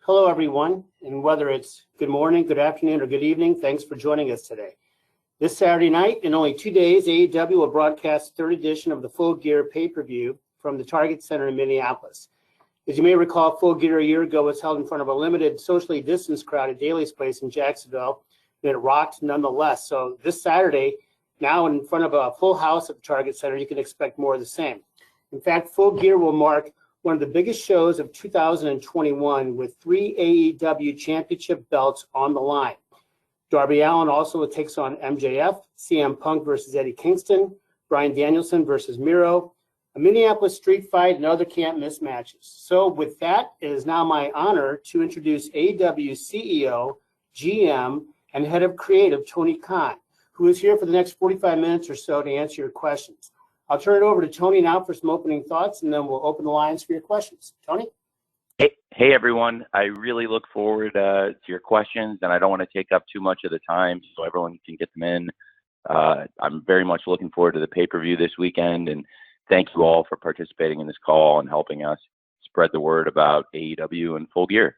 Hello, everyone, and whether it's good morning, good afternoon, or good evening, thanks for joining us today. This Saturday night, in only 2 days, AEW will broadcast the 3rd edition of the Full Gear pay-per-view from the Target Center in Minneapolis. As you may recall, Full Gear a year ago was held in front of a limited, socially distanced crowd at Daly's Place in Jacksonville, and it rocked nonetheless. So this Saturday, now in front of a full house at the Target Center, you can expect more of the same. In fact, Full Gear will mark one of the biggest shows of 2021 with 3 AEW championship belts on the line. Darby Allin also takes on MJF, CM Punk versus Eddie Kingston, Bryan Danielson versus Miro, a Minneapolis street fight, and other can't-miss matches. So with that, it is now my honor to introduce AEW CEO, GM, and Head of Creative, Tony Khan, who is here for the next 45 minutes or so to answer your questions. I'll turn it over to Tony now for some opening thoughts, and then we'll open the lines for your questions. Tony? Hey everyone. I really look forward to your questions, and I don't want to take up too much of the time so everyone can get them in. I'm very much looking forward to the pay-per-view this weekend, and thank you all for participating in this call and helping us spread the word about AEW and Full Gear.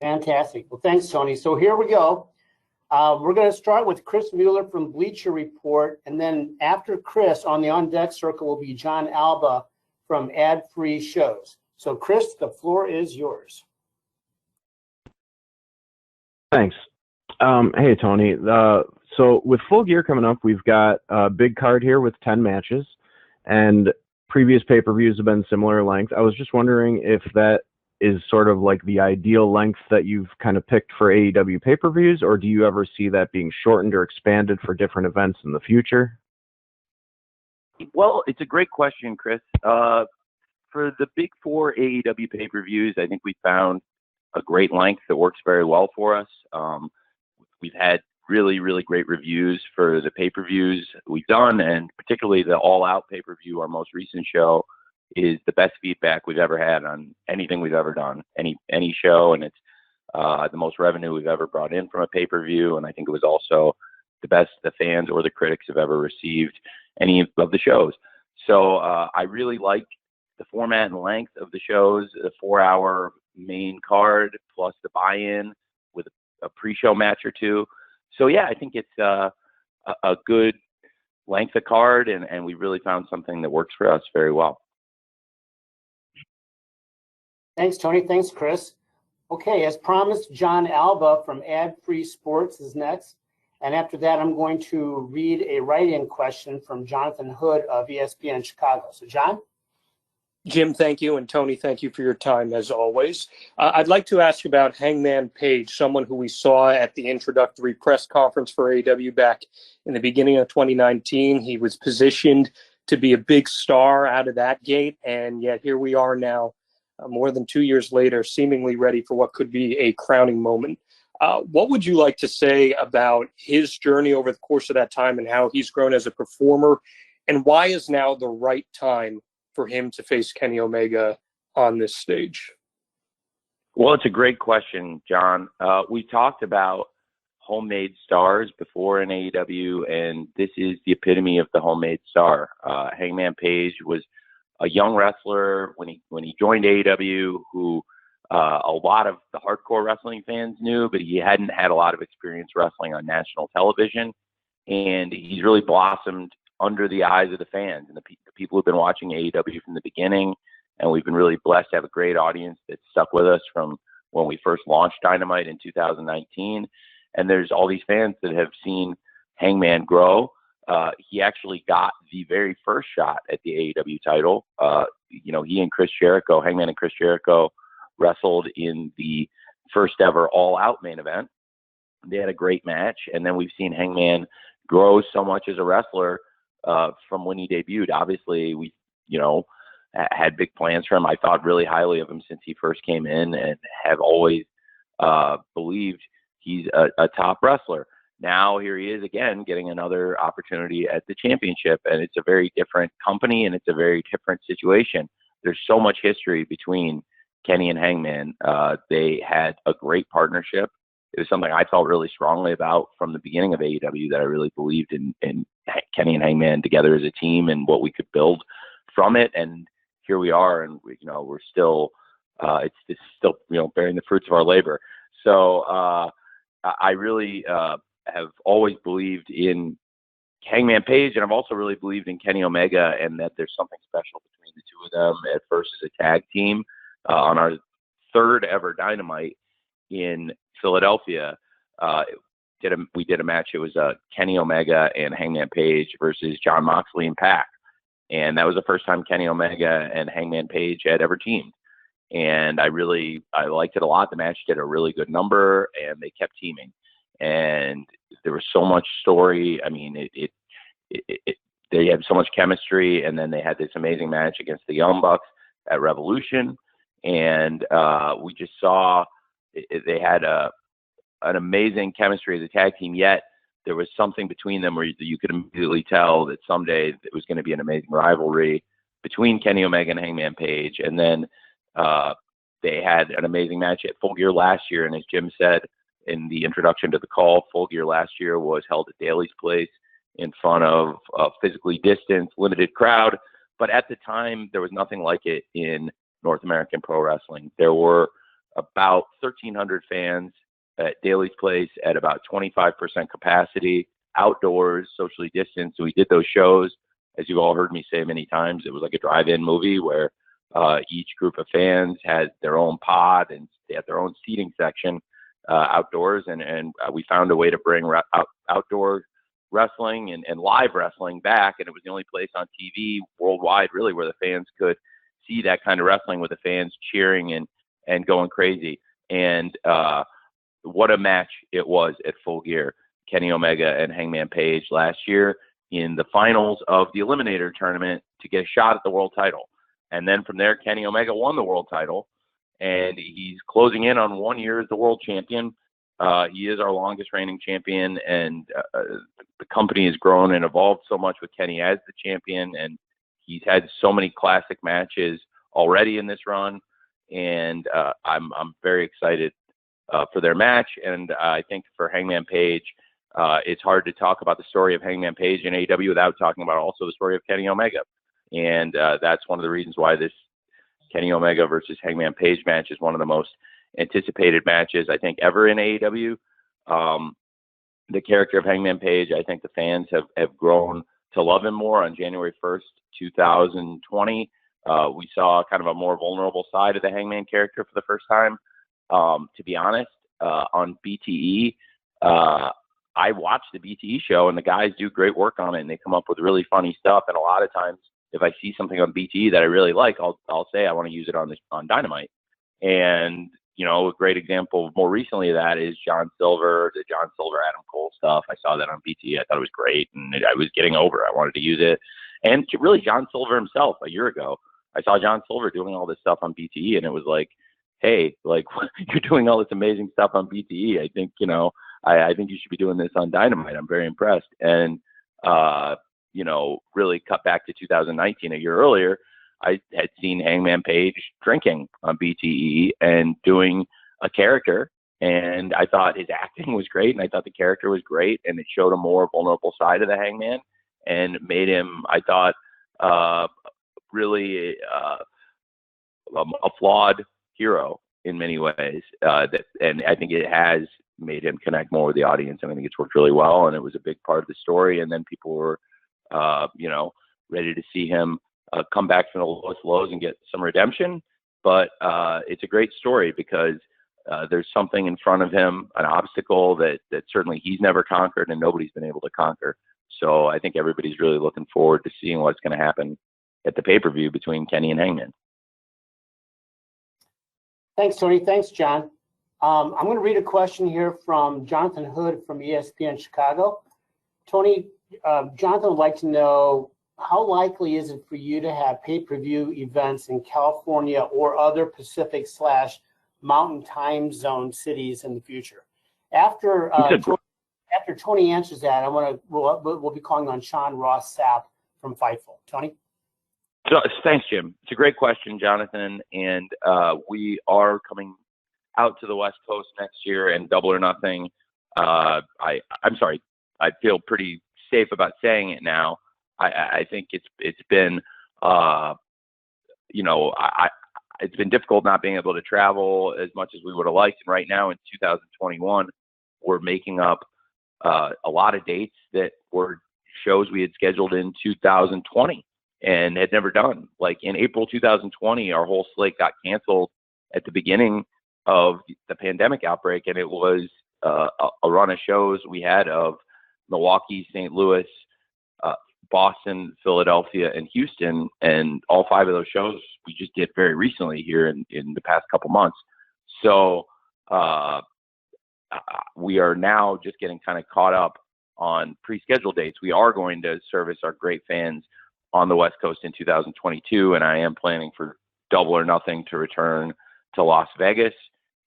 Fantastic. Well, thanks, Tony. So here we go. We're going to start with Chris Mueller from Bleacher Report, and then after Chris, on the on-deck circle will be John Alba from Ad Free Shows. So, Chris, the floor is yours. Thanks. Hey, Tony. So with Full Gear coming up, we've got a big card here with 10 matches, and previous pay-per-views have been similar length. I was just wondering if that is sort of like the ideal length that you've kind of picked for AEW pay-per-views, or do you ever see that being shortened or expanded for different events in the future? Well, it's a great question, Chris. For the big 4 AEW pay-per-views, I think we found a great length that works very well for us. We've had really, really great reviews for the pay-per-views we've done, and particularly the All Out pay-per-view, our most recent show, is the best feedback we've ever had on anything we've ever done, any show, and it's the most revenue we've ever brought in from a pay-per-view, and I think it was also the best the fans or the critics have ever received any of the shows. So I really like the format and length of the shows, the 4-hour main card plus the buy-in with a pre-show match or two. So yeah, I think it's a good length of card, and we really found something that works for us very well. Thanks, Tony. Thanks, Chris. Okay, as promised, John Alba from Ad Free Sports is next. And after that, I'm going to read a write-in question from Jonathan Hood of ESPN Chicago. So, John? Jim, thank you. And Tony, thank you for your time, as always. I'd like to ask about Hangman Page, someone who we saw at the introductory press conference for AEW back in the beginning of 2019. He was positioned to be a big star out of that gate, and yet here we are now, more than 2 years later, seemingly ready for what could be a crowning moment. What would you like to say about his journey over the course of that time and how he's grown as a performer, and why is now the right time for him to face Kenny Omega on this stage? Well, it's a great question, John. We talked about homemade stars before in AEW, and this is the epitome of the homemade star. Hangman Page was a young wrestler when he joined AEW, who a lot of the hardcore wrestling fans knew, but he hadn't had a lot of experience wrestling on national television, and he's really blossomed under the eyes of the fans and the people who've been watching AEW from the beginning. And we've been really blessed to have a great audience that stuck with us from when we first launched Dynamite in 2019. And there's all these fans that have seen Hangman grow. He actually got the very first shot at the AEW title. He and Chris Jericho, Hangman and Chris Jericho, wrestled in the first ever All Out main event. They had a great match. And then we've seen Hangman grow so much as a wrestler from when he debuted. Obviously, we, had big plans for him. I thought really highly of him since he first came in, and have always believed he's a top wrestler. Now here he is again, getting another opportunity at the championship, and it's a very different company and it's a very different situation. There's so much history between Kenny and Hangman. They had a great partnership. It was something I felt really strongly about from the beginning of AEW, that I really believed in Kenny and Hangman together as a team and what we could build from it. And here we are, and we're still it's still, bearing the fruits of our labor. So I really have always believed in Hangman Page, and I've also really believed in Kenny Omega, and that there's something special between the two of them at first as a tag team. On our third ever Dynamite in Philadelphia, we did a match. It was Kenny Omega and Hangman Page versus Jon Moxley and Pac, and that was the first time Kenny Omega and Hangman Page had ever teamed. And I liked it a lot. The match did a really good number, and they kept teaming. And there was so much story. I mean, they had so much chemistry, and then they had this amazing match against the Young Bucks at Revolution, and we just saw they had an amazing chemistry as a tag team. Yet there was something between them where you could immediately tell that someday it was going to be an amazing rivalry between Kenny Omega and Hangman Page. And then they had an amazing match at Full Gear last year, and as Jim said in the introduction to the call, Full Gear last year was held at Daly's Place in front of a physically distanced, limited crowd. But at the time, there was nothing like it in North American pro wrestling. There were about 1,300 fans at Daly's Place at about 25% capacity, outdoors, socially distanced. So we did those shows, as you've all heard me say many times. It was like a drive-in movie where each group of fans had their own pod, and they had their own seating section outdoors, and we found a way to bring outdoor wrestling and live wrestling back, and it was the only place on TV worldwide really where the fans could see that kind of wrestling, with the fans cheering and going crazy. And what a match it was at Full Gear. Kenny Omega and Hangman Page last year in the finals of the Eliminator tournament to get a shot at the world title. And then from there, Kenny Omega won the world title, and he's closing in on 1 year as the world champion. He is our longest reigning champion, and the company has grown and evolved so much with Kenny as the champion, and he's had so many classic matches already in this run, and I'm very excited for their match. And I think for Hangman Page, it's hard to talk about the story of Hangman Page in AEW without talking about also the story of Kenny Omega. And that's one of the reasons why this Kenny Omega versus Hangman Page match is one of the most anticipated matches, I think, ever in AEW. The character of Hangman Page, I think the fans have grown to love him more. On January 1st, 2020, we saw kind of a more vulnerable side of the Hangman character for the first time. To be honest, on BTE, I watched the BTE show, and the guys do great work on it, and they come up with really funny stuff. And a lot of times, if I see something on BTE that I really like, I'll say I want to use it on Dynamite. And a great example more recently of that is the John Silver, Adam Cole stuff. I saw that on BTE. I thought it was great, and I was getting over it. I wanted to use it. And really, John Silver himself, a year ago, I saw John Silver doing all this stuff on BTE, and it was like, hey, like, you're doing all this amazing stuff on BTE. I think, I think you should be doing this on Dynamite. I'm very impressed. And, really cut back to 2019, a year earlier, I had seen Hangman Page drinking on BTE and doing a character, and I thought his acting was great, and I thought the character was great, and it showed a more vulnerable side of the Hangman and made him, I thought, really a flawed hero in many ways. And I think it has made him connect more with the audience, and I think it's worked really well, and it was a big part of the story. And then people were, ready to see him come back from the lowest lows and get some redemption. But it's a great story because there's something in front of him, an obstacle that certainly he's never conquered and nobody's been able to conquer. So I think everybody's really looking forward to seeing what's going to happen at the pay-per-view between Kenny and Hangman. Thanks, Tony. Thanks, John. I'm going to read a question here from Jonathan Hood from ESPN Chicago. Tony, Jonathan would like to know, how likely is it for you to have pay-per-view events in California or other Pacific/Mountain time zone cities in the future? After Tony answers that, we'll be calling on Sean Ross Sapp from Fightful. Tony? So, thanks, Jim. It's a great question, Jonathan. And we are coming out to the West Coast next year, and Double or Nothing. I'm sorry. I feel pretty safe about saying it now. I think it's been, it's been difficult not being able to travel as much as we would have liked. And right now in 2021, we're making up a lot of dates that were shows we had scheduled in 2020 and had never done. Like in April 2020, our whole slate got canceled at the beginning of the pandemic outbreak, and it was a run of shows we had of Milwaukee, St. Louis, Boston, Philadelphia, and Houston, and all 5 of those shows we just did very recently here in the past couple months. So we are now just getting kind of caught up on pre-scheduled dates. We are going to service our great fans on the West Coast in 2022, and I am planning for Double or Nothing to return to Las Vegas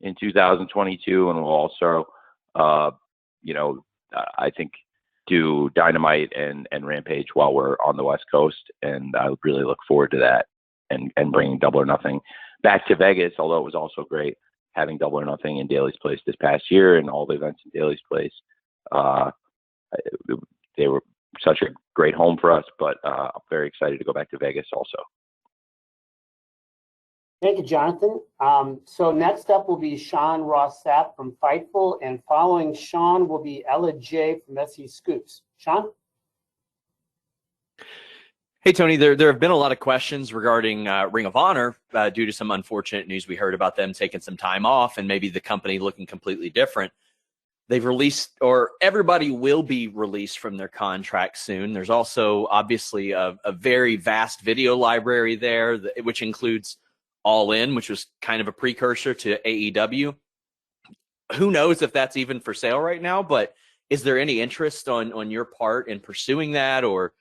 in 2022, and we'll also, I think, do Dynamite and Rampage while we're on the West Coast, and I would really look forward to that and bringing Double or Nothing back to Vegas, although it was also great having Double or Nothing in Daly's Place this past year and all the events in Daly's Place. They were such a great home for us, but I'm very excited to go back to Vegas also. Thank you, Jonathan. So next up will be Sean Ross Sapp from Fightful, and following Sean will be Ella J from SE Scoops. Sean? Hey, Tony, there have been a lot of questions regarding Ring of Honor due to some unfortunate news we heard about them taking some time off and maybe the company looking completely different. They've released, or everybody will be released from their contract soon. There's also obviously a very vast video library there, which includes All In, which was kind of a precursor to AEW. Who knows if that's even for sale right now, but is there any interest on your part in pursuing that or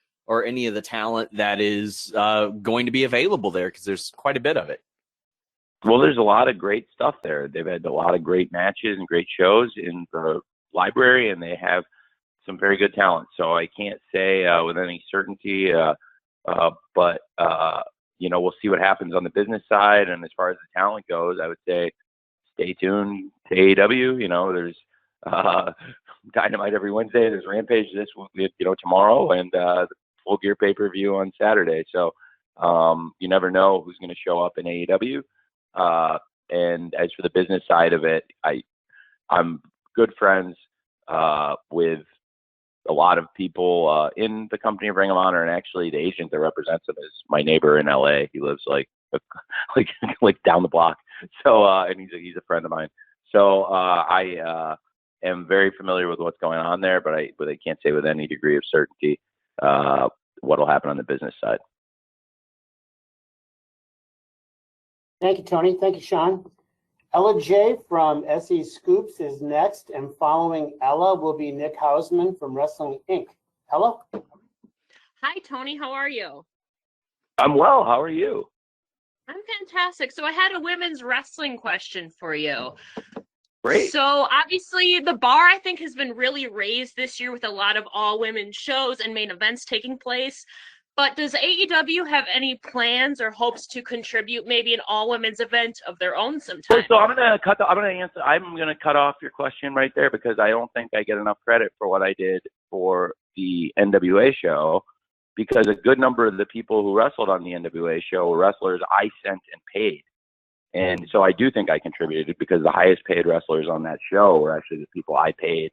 any of the talent that is going to be available there? Because there's quite a bit of it. Well, there's a lot of great stuff there. They've had a lot of great matches and great shows in the library, and they have some very good talent. So I can't say with any certainty, but we'll see what happens on the business side. And as far as the talent goes, I would say stay tuned to AEW. There's Dynamite every Wednesday. There's Rampage tomorrow, and the Full Gear pay-per-view on Saturday. So you never know who's going to show up in AEW. And as for the business side of it, I'm good friends with a lot of people in the company of Ring of Honor, and actually the agent that represents him is my neighbor in LA. He lives like down the block. So and he's a friend of mine. So I am very familiar with what's going on there, but I can't say with any degree of certainty what will happen on the business side. Thank you, Tony. Thank you, Sean. Ella J from SE Scoops is next, and following Ella will be Nick Hausman from Wrestling Inc. Ella? Hi, Tony. How are you? I'm well. How are you? I'm fantastic. So I had a women's wrestling question for you. Great. So obviously the bar, I think, has been really raised this year with a lot of all-women shows and main events taking place. But does AEW have any plans or hopes to contribute maybe an all-women's event of their own sometime? So I'm gonna cut off your question right there because I don't think I get enough credit for what I did for the NWA show, because a good number of the people who wrestled on the NWA show were wrestlers I sent and paid. And so I do think I contributed, because the highest paid wrestlers on that show were actually the people I paid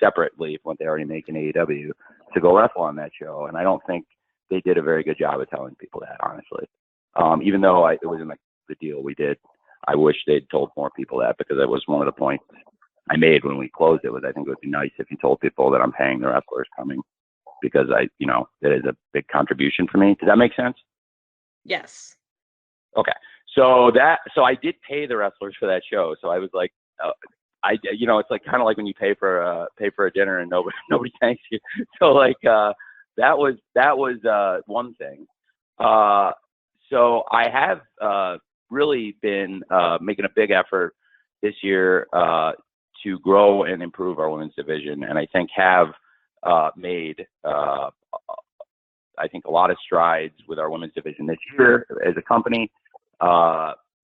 separately from what they already make in AEW to go wrestle on that show. And I don't think they did a very good job of telling people that, honestly. Even though it wasn't like the deal we did, I wish they'd told more people that, because that was one of the points I made when we closed it. Was I think it would be nice if you told people that I'm paying the wrestlers coming, because that is a big contribution for me. Does that make sense? Yes. Okay. So I did pay the wrestlers for that show. So I was like, it's like kind of like when you pay for a dinner and nobody thanks you. So like that was one thing. So I have really been making a big effort this year to grow and improve our women's division, and I think have made I think a lot of strides with our women's division this year as a company.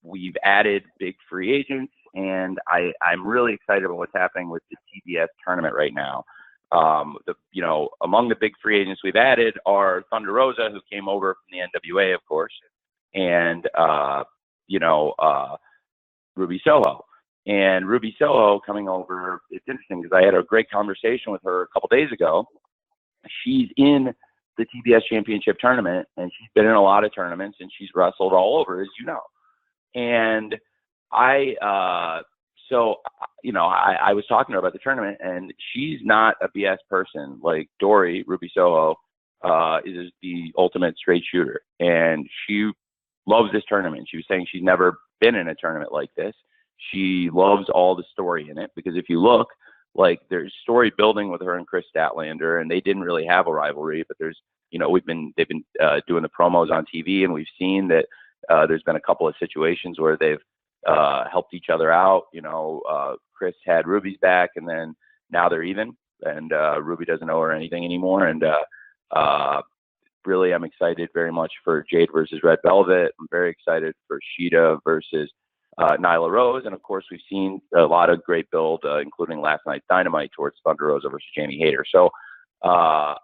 We've added big free agents, and I'm really excited about what's happening with the TBS tournament right now. Among the big free agents we've added are Thunder Rosa, who came over from the NWA, of course, and Ruby Soho. And Ruby Soho coming over, it's interesting because I had a great conversation with her a couple days ago. She's in the TBS Championship tournament, and she's been in a lot of tournaments, and she's wrestled all over, as you know. And I was talking to her about the tournament, and she's not a BS person. Like Dory, Ruby Soho, is the ultimate straight shooter, and she loves this tournament. She was saying she's never been in a tournament like this. She loves all the story in it, because if you look, like, there's story building with her and Chris Statlander, and they didn't really have a rivalry, but they've been doing the promos on TV, and we've seen that there's been a couple of situations where they've helped each other out. Chris had Ruby's back, and then now they're even, and Ruby doesn't owe her anything anymore. And really, I'm excited very much for Jade versus Red Velvet. I'm very excited for Sheeta versus Nyla Rose. And of course, we've seen a lot of great build, including last night's Dynamite, towards Thunder Rosa versus Jamie Hayter. So I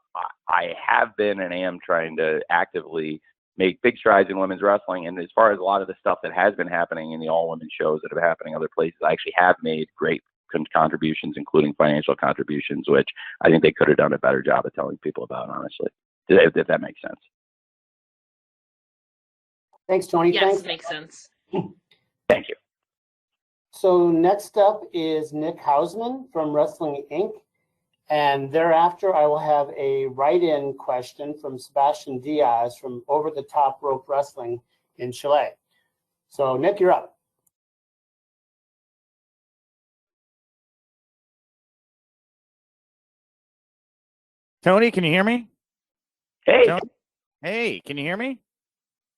have been and am trying to actively make big strides in women's wrestling. And as far as a lot of the stuff that has been happening in the all-women shows that have been happening other places, I actually have made great contributions, including financial contributions, which I think they could have done a better job of telling people about, honestly, if that makes sense. Thanks, Tony. Yes, Thanks. makes sense. Thank you. So next up is Nick Hausman from Wrestling Inc. And thereafter, I will have a write-in question from Sebastian Diaz from Over the Top Rope Wrestling in Chile. So, Nick, you're up. Tony, can you hear me? Hey. Tony? Hey, can you hear me?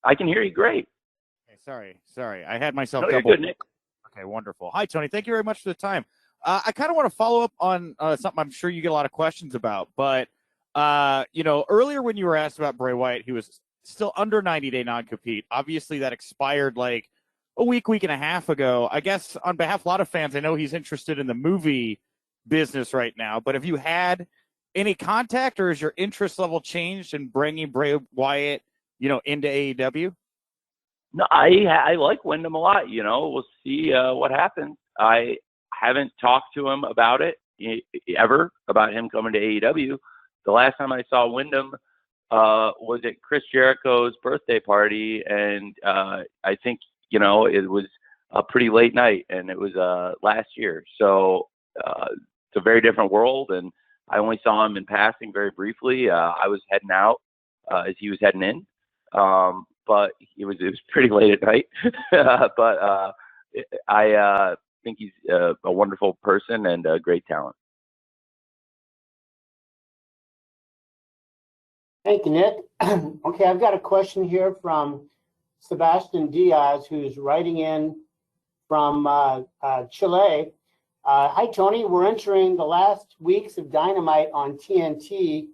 I can hear you great. Okay, sorry. I had myself No, you're double. good, Nick. Okay, wonderful. Hi, Tony. Thank you very much for the time. I kind of want to follow up on something I'm sure you get a lot of questions about. But, earlier when you were asked about Bray Wyatt, he was still under 90-day non-compete. Obviously, that expired like a week and a half ago. I guess on behalf of a lot of fans, I know he's interested in the movie business right now. But have you had any contact, or has your interest level changed in bringing Bray Wyatt, into AEW? No, I like Wyndham a lot. We'll see what happens. I haven't talked to him about it ever, about him coming to AEW. The last time I saw Wyndham was at Chris Jericho's birthday party, and I think it was a pretty late night, and it was last year. So it's a very different world, and I only saw him in passing very briefly. I was heading out as he was heading in. But it was pretty late at night. But I think he's a wonderful person and a great talent. Thank you, Nick. Okay, I've got a question here from Sebastian Diaz, who's writing in from Chile. Hi, Tony. We're entering the last weeks of Dynamite on TNT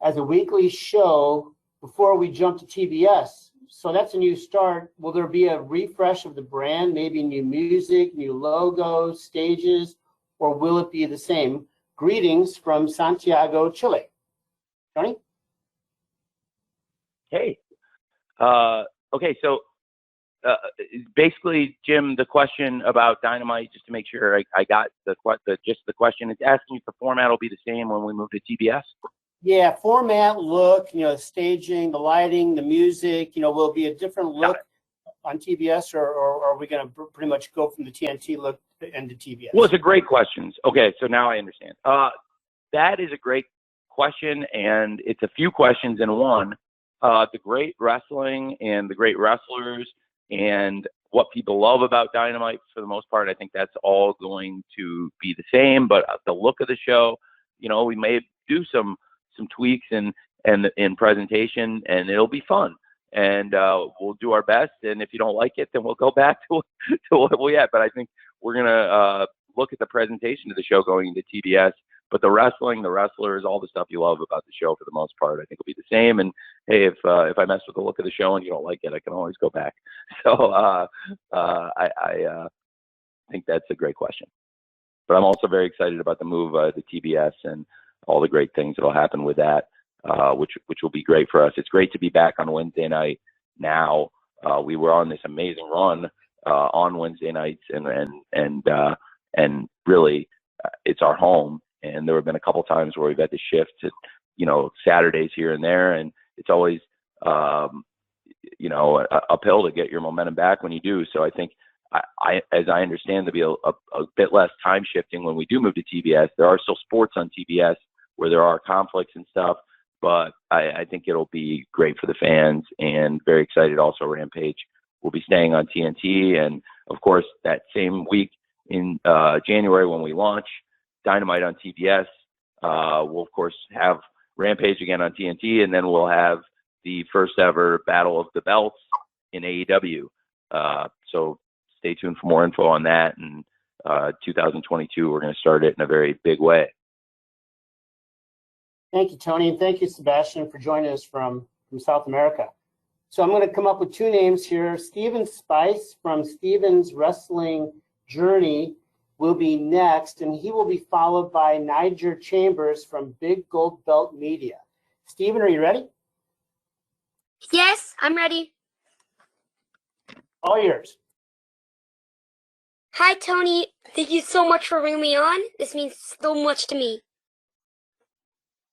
as a weekly show before we jump to TBS. So that's a new start. Will there be a refresh of the brand, maybe new music, new logos, stages, or will it be the same? Greetings from Santiago, Chile. Tony? Hey. Okay, so basically, Jim, the question about Dynamite, just to make sure I got the question, it's asking if the format will be the same when we move to TBS. Yeah, format, look, staging, the lighting, the music, will be a different look on TBS, or are we going to pretty much go from the TNT look into TBS? Well, it's a great question. Okay, so now I understand. That is a great question, and it's a few questions in one. The great wrestling and the great wrestlers and what people love about Dynamite, for the most part, I think that's all going to be the same. But the look of the show, we may do some tweaks and in presentation, and it'll be fun. And we'll do our best. And if you don't like it, then we'll go back to what we had. But I think we're gonna look at the presentation of the show going into TBS. But the wrestling, the wrestlers, all the stuff you love about the show, for the most part, I think will be the same. And hey, if I mess with the look of the show and you don't like it, I can always go back. So I think that's a great question. But I'm also very excited about the move to TBS and all the great things that will happen with that, which will be great for us. It's great to be back on Wednesday night now. we were on this amazing run on Wednesday nights, and really it's our home. And there have been a couple times where we've had to shift to, Saturdays here and there, and it's always, uphill to get your momentum back when you do. So I think, as I understand, there'll be a bit less time shifting when we do move to TBS. There are still sports on TBS where there are conflicts and stuff, but I think it'll be great for the fans, and very excited also. Rampage will be staying on TNT, and of course that same week in January when we launch Dynamite on TBS, we'll of course have Rampage again on TNT, and then we'll have the first ever Battle of the Belts in AEW. So stay tuned for more info on that. And 2022, we're going to start it in a very big way. Thank you, Tony, and thank you, Sebastian, for joining us from South America. So I'm going to come up with two names here. Steven Spice from Steven's Wrestling Journey will be next, and he will be followed by Niger Chambers from Big Gold Belt Media. Steven, are you ready? Yes, I'm ready. All yours. Hi, Tony. Thank you so much for bringing me on. This means so much to me.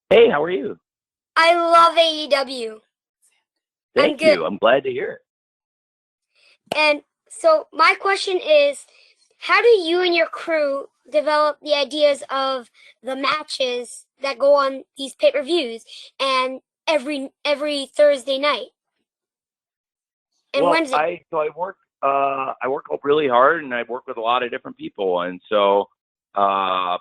Hey, how are you? I love AEW. Thank you. I'm glad to hear it. And so my question is, how do you and your crew develop the ideas of the matches that go on these pay-per-views and every Thursday night and Wednesday? I work really hard, and I work with a lot of different people, and so I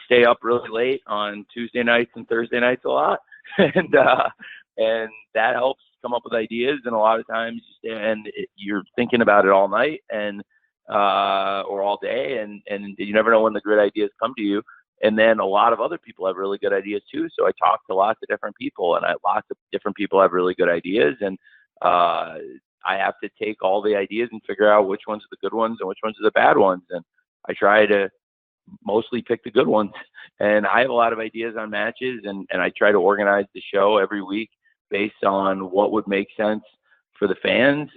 stay up really late on Tuesday nights and Thursday nights a lot, and that helps come up with ideas. And a lot of times you're thinking about it all night and or all day, and you never know when the good ideas come to you. And then a lot of other people have really good ideas too. So I talk to lots of different people, and lots of different people have really good ideas, and I have to take all the ideas and figure out which ones are the good ones and which ones are the bad ones. And I try to mostly pick the good ones. And I have a lot of ideas on matches, and I try to organize the show every week based on what would make sense for the fans,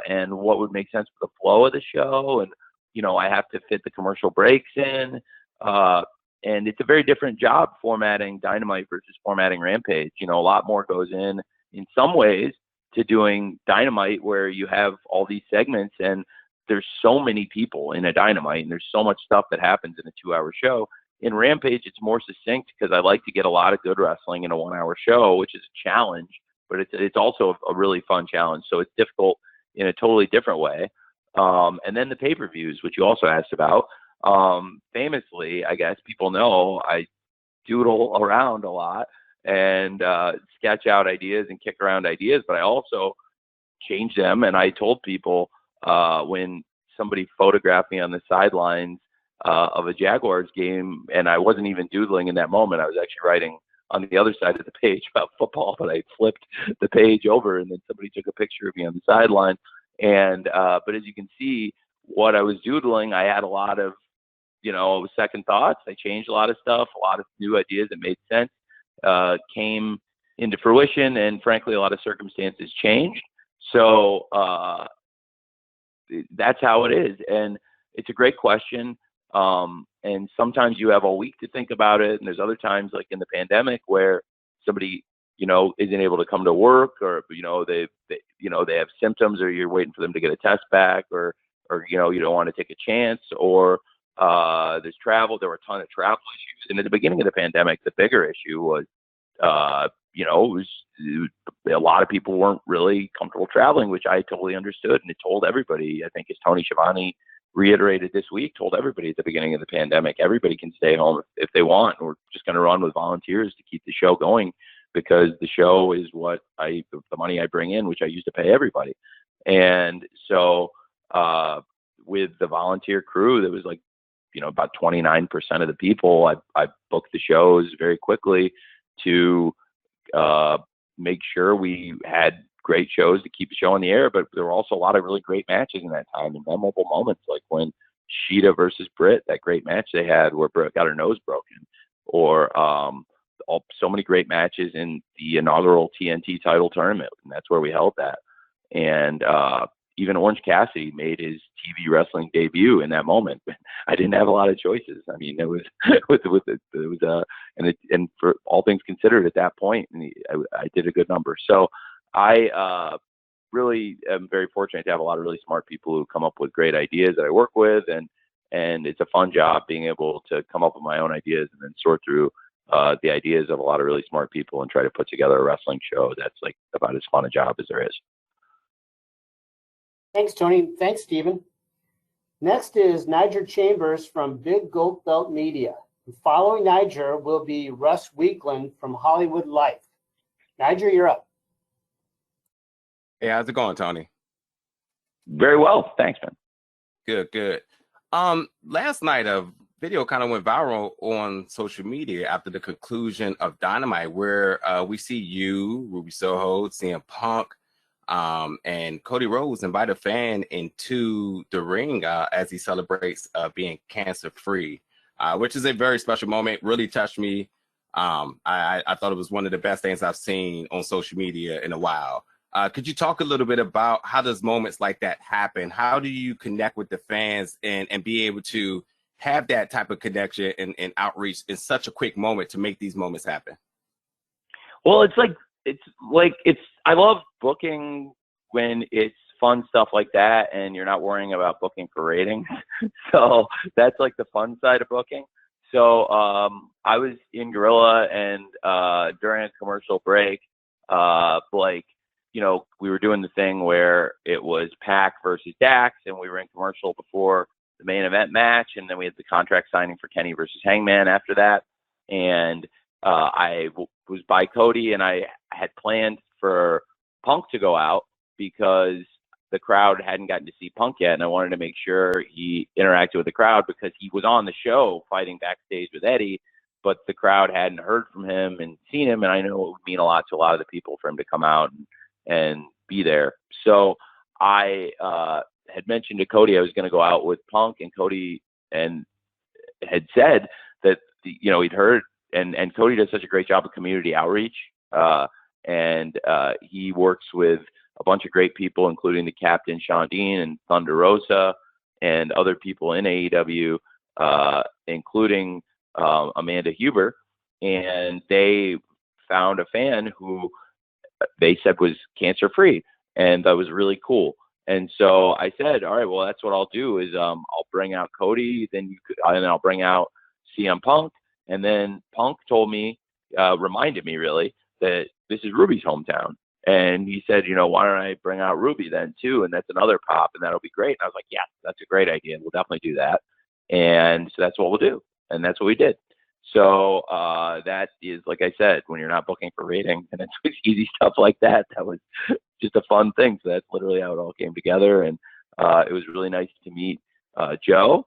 and what would make sense for the flow of the show. And, I have to fit the commercial breaks in. And it's a very different job formatting Dynamite versus formatting Rampage. A lot more goes in some ways, to doing Dynamite, where you have all these segments, and there's so many people in a Dynamite, and there's so much stuff that happens in a 2-hour show. In Rampage, it's more succinct because I like to get a lot of good wrestling in a 1-hour show, which is a challenge, but it's also a really fun challenge. So it's difficult in a totally different way. And then the pay-per-views, which you also asked about. Famously, I guess people know I doodle around a lot and sketch out ideas and kick around ideas, but I also change them. And I told people when somebody photographed me on the sidelines of a Jaguars game, and I wasn't even doodling in that moment, I was actually writing on the other side of the page about football, but I flipped the page over, and then somebody took a picture of me on the sideline. And but as you can see, what I was doodling, I had a lot of second thoughts. I changed a lot of stuff, a lot of new ideas that made sense came into fruition, and frankly, a lot of circumstances changed. So that's how it is, and it's a great question. And sometimes you have a week to think about it, and there's other times, like in the pandemic, where somebody isn't able to come to work, or they have symptoms, or you're waiting for them to get a test back, or you don't want to take a chance, or there's travel. There were a ton of travel issues, and at the beginning of the pandemic, the bigger issue was, a lot of people weren't really comfortable traveling, which I totally understood, and it told everybody. I think, as Tony Schiavone reiterated this week, told everybody at the beginning of the pandemic, everybody can stay home if they want. We're just going to run with volunteers to keep the show going, because the show is what the money I bring in, which I use to pay everybody. And so with the volunteer crew, that was like, about 29% of the people, I booked the shows very quickly to make sure we had great shows to keep the show on the air. But there were also a lot of really great matches in that time, and memorable moments, like when Sheeta versus Britt, that great match they had where Britt got her nose broken, or so many great matches in the inaugural TNT title tournament, and that's where we held that. And even Orange Cassidy made his TV wrestling debut in that moment. I didn't have a lot of choices. I mean, it was and for all things considered at that point, I did a good number. So I really am very fortunate to have a lot of really smart people who come up with great ideas that I work with, and it's a fun job being able to come up with my own ideas and then sort through the ideas of a lot of really smart people and try to put together a wrestling show that's like about as fun a job as there is. Thanks, Tony. Thanks, Stephen. Next is Niger Chambers from Big Gold Belt Media. Following Niger will be Russ Weekland from Hollywood Life. Niger, you're up. Hey, how's it going, Tony? Very well. Thanks, man. Good. Last night a video kind of went viral on social media after the conclusion of Dynamite, where we see you, Ruby Soho, CM Punk, and Cody Rhodes invite a fan into the ring as he celebrates being cancer-free, which is a very special moment. Really touched me. I thought it was one of the best things I've seen on social media in a while. Could you talk a little bit about how does moments like that happen? How do you connect with the fans and be able to have that type of connection and outreach in such a quick moment to make these moments happen? Well, I love booking when it's fun stuff like that and you're not worrying about booking for ratings. So that's like the fun side of booking. So I was in Gorilla, and during a commercial break, we were doing the thing where it was Pac versus Dax, and we were in commercial before the main event match, and then we had the contract signing for Kenny versus Hangman after that. And I was by Cody, and I had planned for Punk to go out because the crowd hadn't gotten to see Punk yet, and I wanted to make sure he interacted with the crowd because he was on the show fighting backstage with Eddie, but the crowd hadn't heard from him and seen him, and I know it would mean a lot to a lot of the people for him to come out and be there. So I had mentioned to Cody I was going to go out with Punk, and Cody had said that he'd heard, and Cody does such a great job of community outreach, and he works with a bunch of great people, including the captain Sean Dean and Thunder Rosa and other people in AEW, including Amanda Huber, and they found a fan who they said was cancer free, and that was really cool. And so I said, all right, well, that's what I'll do is I'll bring out Cody, and then I'll bring out CM Punk, and then Punk told me, reminded me really that this is Ruby's hometown, and he said, why don't I bring out Ruby then too, and that's another pop, and that'll be great. And I was like, yeah, that's a great idea, we'll definitely do that. And so that's what we'll do, and that's what we did. So that is, like I said, when you're not booking for ratings and it's easy stuff like that, that was just a fun thing. So that's literally how it all came together. And it was really nice to meet Joe.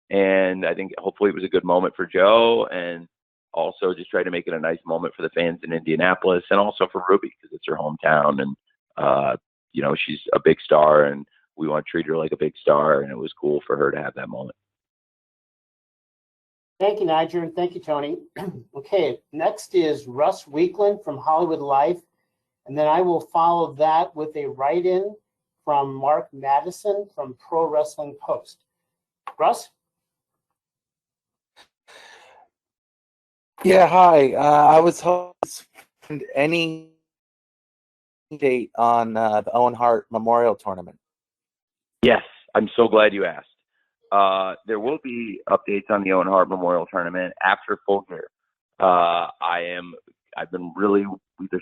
And I think hopefully it was a good moment for Joe, and also just try to make it a nice moment for the fans in Indianapolis, and also for Ruby because it's her hometown. And, she's a big star, and we want to treat her like a big star. And it was cool for her to have that moment. Thank you, Niger, and thank you, Tony. Okay, next is Russ Weekland from Hollywood Life, and then I will follow that with a write-in from Mark Madison from Pro Wrestling Post. Russ? Yeah, hi. I was hoping any date on the Owen Hart Memorial Tournament. Yes, I'm so glad you asked. There will be updates on the Owen Hart Memorial Tournament after Full Gear. There's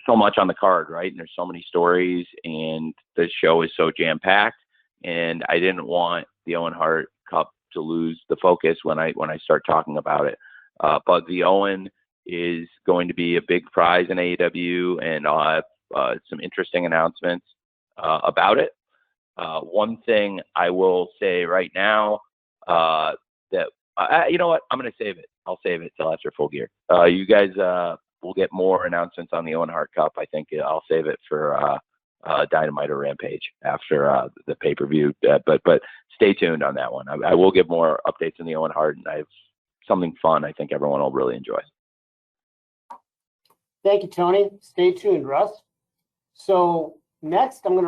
so much on the card, right? And there's so many stories, and the show is so jam-packed, and I didn't want the Owen Hart Cup to lose the focus when I start talking about it. But the Owen is going to be a big prize in AEW, and I'll have some interesting announcements about it. One thing I will say right now, you know what? I'm going to save it. I'll save it till after Full Gear. You guys will get more announcements on the Owen Hart Cup. I think I'll save it for Dynamite or Rampage after the pay-per-view. But stay tuned on that one. I will give more updates on the Owen Hart, and I have something fun I think everyone will really enjoy. Thank you, Tony. Stay tuned, Russ. So Next, I'm going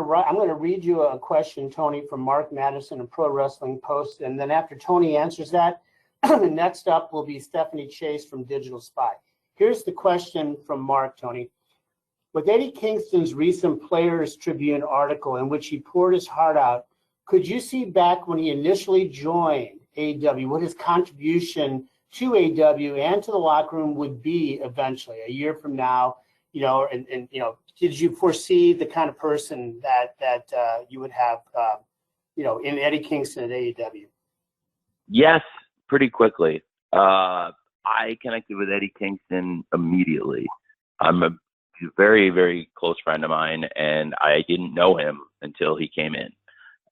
to read you a question, Tony, from Mark Madison of Pro Wrestling Post, and then after Tony answers that, next up will be Stephanie Chase from Digital Spy. Here's the question from Mark, Tony. With Eddie Kingston's recent Players Tribune article in which he poured his heart out, could you see back when he initially joined AEW what his contribution to AEW and to the locker room would be eventually, a year from now? And did you foresee the kind of person that you would have, in Eddie Kingston at AEW? Yes, pretty quickly. I connected with Eddie Kingston immediately. I'm a very, very close friend of mine, and I didn't know him until he came in.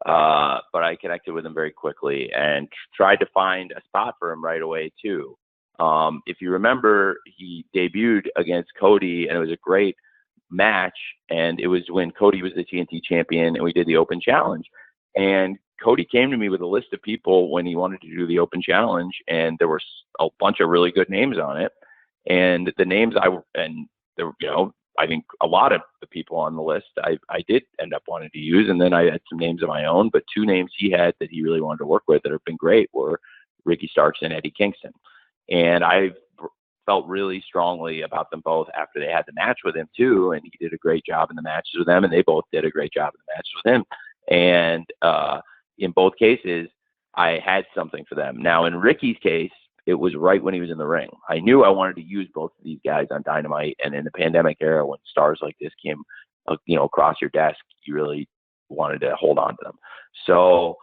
But I connected with him very quickly and tried to find a spot for him right away, too. If you remember, he debuted against Cody, and it was a great match. And it was when Cody was the TNT champion, and we did the open challenge. And Cody came to me with a list of people when he wanted to do the open challenge, and there were a bunch of really good names on it. And the names I think a lot of the people on the list I did end up wanting to use, and then I had some names of my own, but two names he had that he really wanted to work with that have been great were Ricky Starks and Eddie Kingston. And I felt really strongly about them both after they had the match with him too, and he did a great job in the matches with them, and they both did a great job in the matches with him. And in both cases, I had something for them. Now, in Ricky's case, it was right when he was in the ring. I knew I wanted to use both of these guys on Dynamite, and in the pandemic era, when stars like this came, across your desk, you really wanted to hold on to them. So,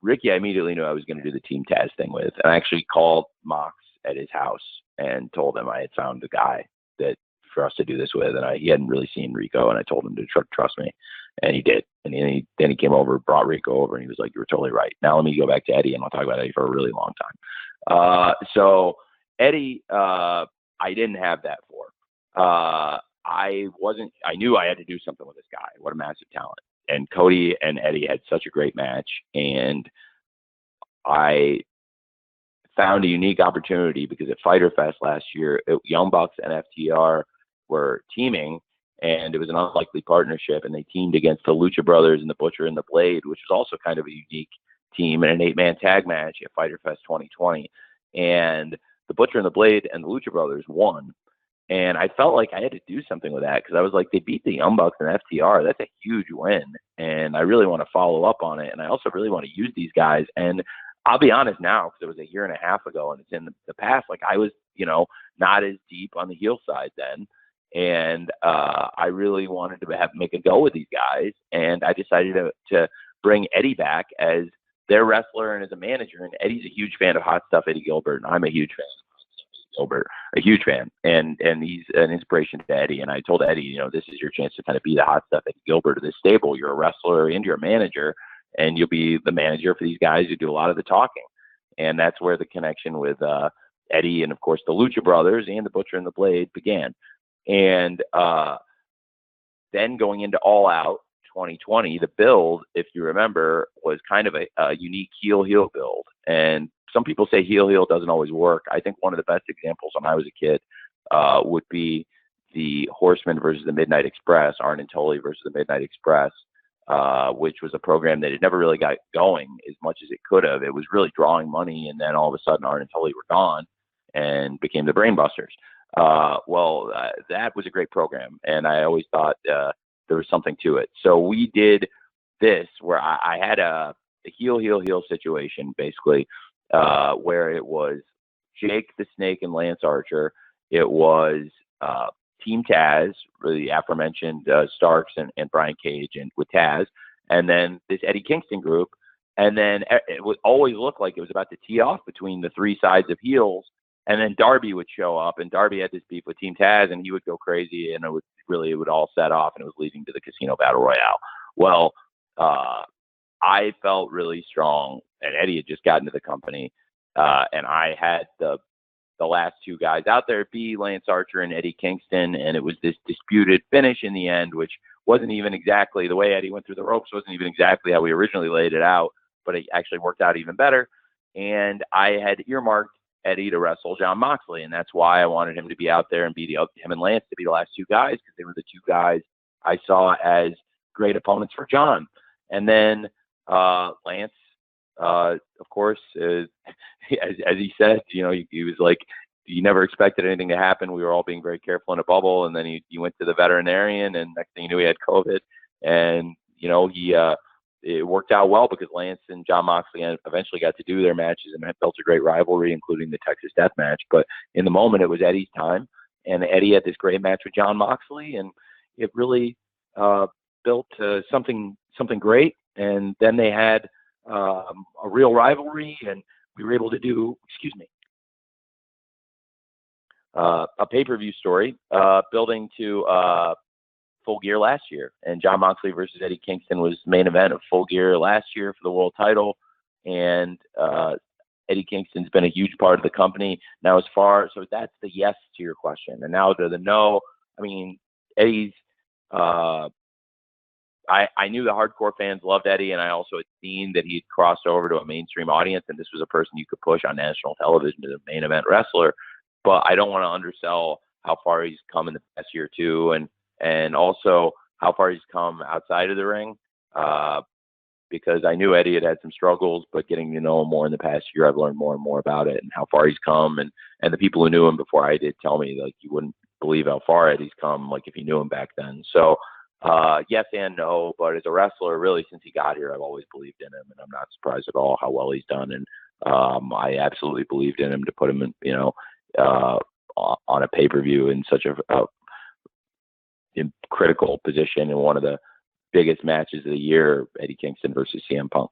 Ricky, I immediately knew I was going to do the Team Taz thing with, and I actually called Mox at his house and told him I had found a guy that for us to do this with, and he hadn't really seen Rico, and I told him to trust me, and he did. And then he came over, brought Rico over, and he was like, "You were totally right. Now let me go back to Eddie, and I'll talk about Eddie for a really long time." So Eddie, I didn't have that for. I knew I had to do something with this guy. What a massive talent. And Cody and Eddie had such a great match, and I found a unique opportunity because at Fyter Fest last year, Young Bucks and FTR were teaming, and it was an unlikely partnership, and they teamed against the Lucha Brothers and the Butcher and the Blade, which was also kind of a unique team in an 8-man tag match at Fyter Fest 2020. And the Butcher and the Blade and the Lucha Brothers won. And I felt like I had to do something with that because I was like, they beat the Young Bucks and FTR. That's a huge win. And I really want to follow up on it. And I also really want to use these guys. And I'll be honest now, because it was a year and a half ago and it's in the past, like I was, not as deep on the heel side then. And I really wanted to make a go with these guys. And I decided to bring Eddie back as their wrestler and as a manager. And Eddie's a huge fan of Hot Stuff Eddie Gilbert. And I'm a huge fan of Hot Stuff Eddie Gilbert, a huge fan. And he's an inspiration to Eddie. And I told Eddie, this is your chance to kind of be the Hot Stuff Eddie Gilbert of this stable. You're a wrestler and you're a manager. And you'll be the manager for these guys who do a lot of the talking. And that's where the connection with Eddie and, of course, the Lucha Brothers and the Butcher and the Blade began. And then going into All Out 2020, the build, if you remember, was kind of a unique heel-heel build. And some people say heel-heel doesn't always work. I think one of the best examples when I was a kid would be the Horseman versus the Midnight Express, Arn and Tully versus the Midnight Express, which was a program that had never really got going as much as it could have. It was really drawing money, and then all of a sudden Arn and Tully were gone and became the Brainbusters. That was a great program, and I always thought there was something to it. So we did this where I had a heel situation, basically, where it was Jake the Snake and Lance Archer. It was Team Taz, the aforementioned Starks and Brian Cage and with Taz, and then this Eddie Kingston group. And then it would always look like it was about to tee off between the three sides of heels. And then Darby would show up, and Darby had this beef with Team Taz, and he would go crazy, and it would all set off, and it was leading to the Casino Battle Royale. Well, I felt really strong, and Eddie had just gotten to the company, and I had the last two guys out there be Lance Archer and Eddie Kingston, and it was this disputed finish in the end, which wasn't even exactly the way Eddie went through the ropes, wasn't even exactly how we originally laid it out, but it actually worked out even better. And I had earmarked Eddie to wrestle Jon Moxley, and that's why I wanted him to be out there and him and Lance to be the last two guys, because they were the two guys I saw as great opponents for John. And then Lance, of course, as he said, he was like, you never expected anything to happen. We were all being very careful in a bubble, and then he went to the veterinarian, and next thing you knew, he had COVID. And it worked out well because Lance and John Moxley eventually got to do their matches and built a great rivalry, including the Texas Death Match. But in the moment, it was Eddie's time, and Eddie had this great match with John Moxley, and it really built something great. And then they had a real rivalry, and we were able to do, a pay-per-view story building to Full Gear last year. And John Moxley versus Eddie Kingston was the main event of Full Gear last year for the world title. And Eddie Kingston's been a huge part of the company. Now, so that's the yes to your question. And now to the no, I mean, Eddie's, I knew the hardcore fans loved Eddie, and I also had seen that he'd crossed over to a mainstream audience, and this was a person you could push on national television as a main event wrestler. But I don't want to undersell how far he's come in the past year or two, and also how far he's come outside of the ring, because I knew Eddie had some struggles, but getting to know him more in the past year, I've learned more and more about it and how far he's come. And the people who knew him before I did tell me, like, you wouldn't believe how far Eddie's come, like, if you knew him back then. So yes and no, but as a wrestler, really, since he got here, I've always believed in him, and I'm not surprised at all how well he's done. And I absolutely believed in him to put him in, on a pay-per-view in such a critical position in one of the biggest matches of the year, Eddie Kingston versus CM Punk.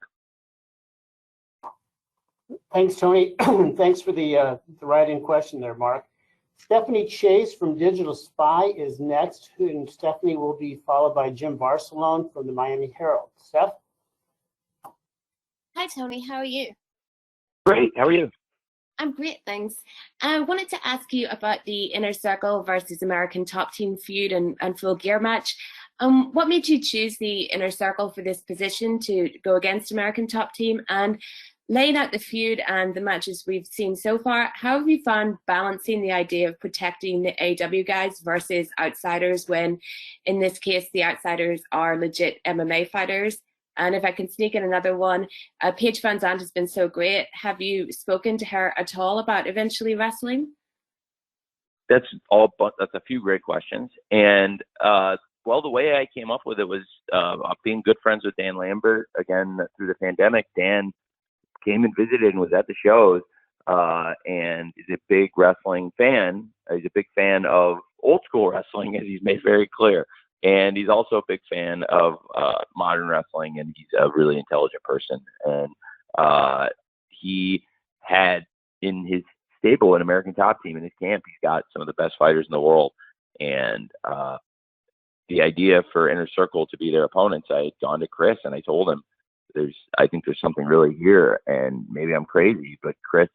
Thanks, Tony. Thanks for the write-in question there, Mark. Stephanie Chase from Digital Spy is next, and Stephanie will be followed by Jim Barcelone from the Miami Herald. Steph? Hi, Tony. How are you? Great. How are you? I'm great, thanks. I wanted to ask you about the Inner Circle versus American Top Team feud and Full Gear match. What made you choose the Inner Circle for this position to go against American Top Team? And laying out the feud and the matches we've seen so far, how have you found balancing the idea of protecting the AEW guys versus outsiders when, in this case, the outsiders are legit MMA fighters? And if I can sneak in another one, Paige Van Zandt has been so great. Have you spoken to her at all about eventually wrestling? That's a few great questions. And the way I came up with it was being good friends with Dan Lambert. Again, through the pandemic, Dan came and visited and was at the shows, and is a big wrestling fan. He's a big fan of old school wrestling, as he's made very clear. And he's also a big fan of modern wrestling, and he's a really intelligent person. And he had in his stable an American Top Team in his camp. He's got some of the best fighters in the world. And the idea for Inner Circle to be their opponents, I had gone to Chris and I told him, I think there's something really here, and maybe I'm crazy, but Chris